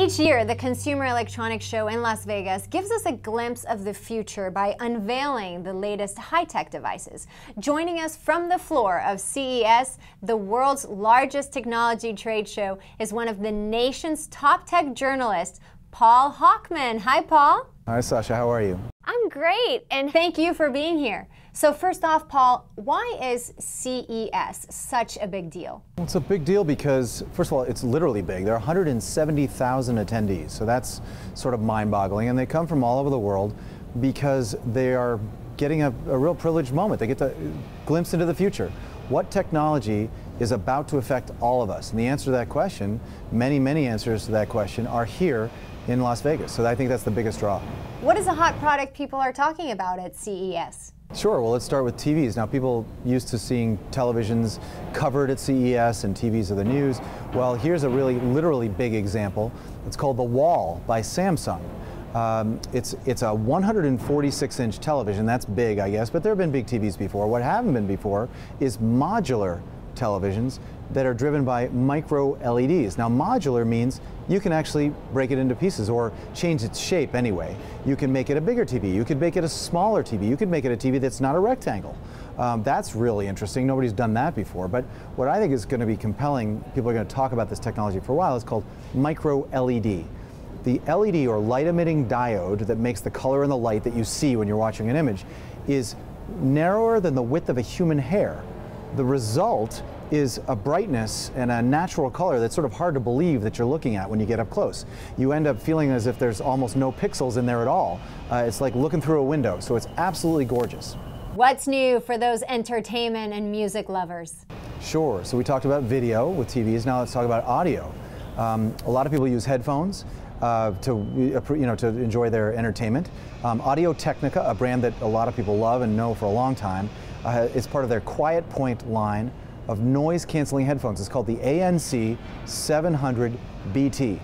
Each year, the Consumer Electronics Show in Las Vegas gives us a glimpse of the future by unveiling the latest high-tech devices. Joining us from the floor of CES, the world's largest technology trade show, is one of the nation's top tech journalists, Paul Hochman. Hi, Paul. Hi, Sasha. How are you? I'm great, and thank you for being here. So first off, Paul, why is CES such a big deal? Well, it's a big deal because, first of all, it's literally big. There are 170,000 attendees, so that's sort of mind-boggling, and they come from all over the world because they are getting a real privileged moment. They get to glimpse into the future. What technology is about to affect all of us? And the answer to that question, many, many answers to that question, are here in Las Vegas. So I think that's the biggest draw. What is a hot product people are talking about at CES? Sure, well, let's start with TVs. Now, people used to seeing televisions covered at CES and TVs are the news. Well, here's a really, literally big example. It's called The Wall by Samsung. It's a 146-inch television. That's big, I guess, but there have been big TVs before. What haven't been before is modular televisions that are driven by micro LEDs. Now, modular means you can actually break it into pieces or change its shape anyway. You can make it a bigger TV. You could make it a smaller TV. You could make it a TV that's not a rectangle. That's really interesting. Nobody's done that before. But what I think is going to be compelling, people are going to talk about this technology for a while, is called micro LED. The LED, or light-emitting diode, that makes the color in the light that you see when you're watching an image, is narrower than the width of a human hair. The result is a brightness and a natural color that's sort of hard to believe that you're looking at when you get up close. You end up feeling as if there's almost no pixels in there at all. It's like looking through a window, so it's absolutely gorgeous. What's new for those entertainment and music lovers? Sure, so we talked about video with TVs, now let's talk about audio. A lot of people use headphones to enjoy their entertainment. Audio-Technica, a brand that a lot of people love and know for a long time, is part of their Quiet Point line of noise-canceling headphones. It's called the ANC 700 BT.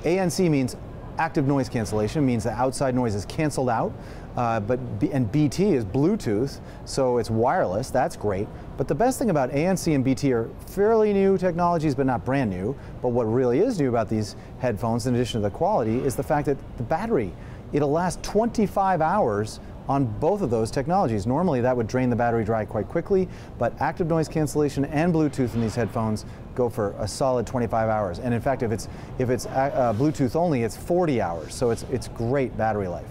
ANC means active noise cancellation, means the outside noise is canceled out, and BT is Bluetooth, so it's wireless. That's great. But the best thing about ANC and BT are fairly new technologies, but not brand new. But what really is new about these headphones, in addition to the quality, is the fact that the battery, it'll last 25 hours on both of those technologies. Normally that would drain the battery dry quite quickly, but active noise cancellation and Bluetooth in these headphones go for a solid 25 hours. And in fact, if it's Bluetooth only, it's 40 hours. So it's great battery life.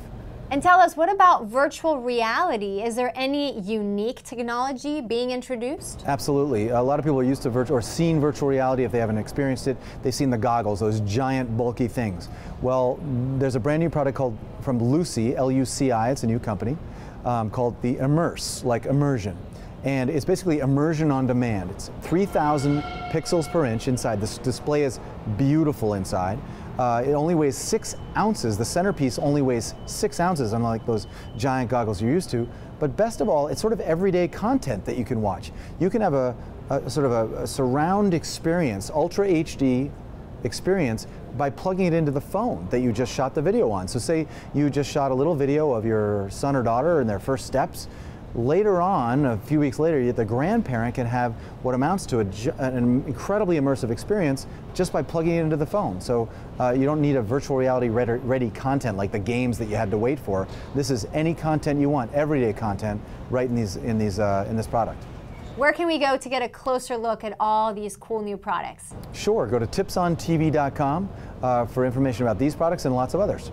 And tell us, what about virtual reality? Is there any unique technology being introduced? Absolutely. A lot of people are used to seen virtual reality. If they haven't experienced it, they've seen the goggles, those giant bulky things. Well, there's a brand new product from Luci, L-U-C-I, it's a new company, called the Immerse, like immersion. And it's basically immersion on demand. It's 3,000 pixels per inch inside. This display is beautiful inside. It only weighs 6 ounces. The centerpiece only weighs 6 ounces, unlike those giant goggles you're used to. But best of all, it's sort of everyday content that you can watch. You can have a sort of a surround experience, Ultra HD experience, by plugging it into the phone that you just shot the video on. So say you just shot a little video of your son or daughter and their first steps. Later on, a few weeks later, the grandparent can have what amounts to an incredibly immersive experience just by plugging it into the phone. So you don't need a virtual reality ready content like the games that you had to wait for. This is any content you want, everyday content, right in this product. Where can we go to get a closer look at all these cool new products? Sure, go to tipsontv.com for information about these products and lots of others.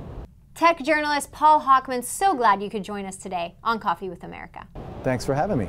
Tech journalist Paul Hochman, so glad you could join us today on Coffee with America. Thanks for having me.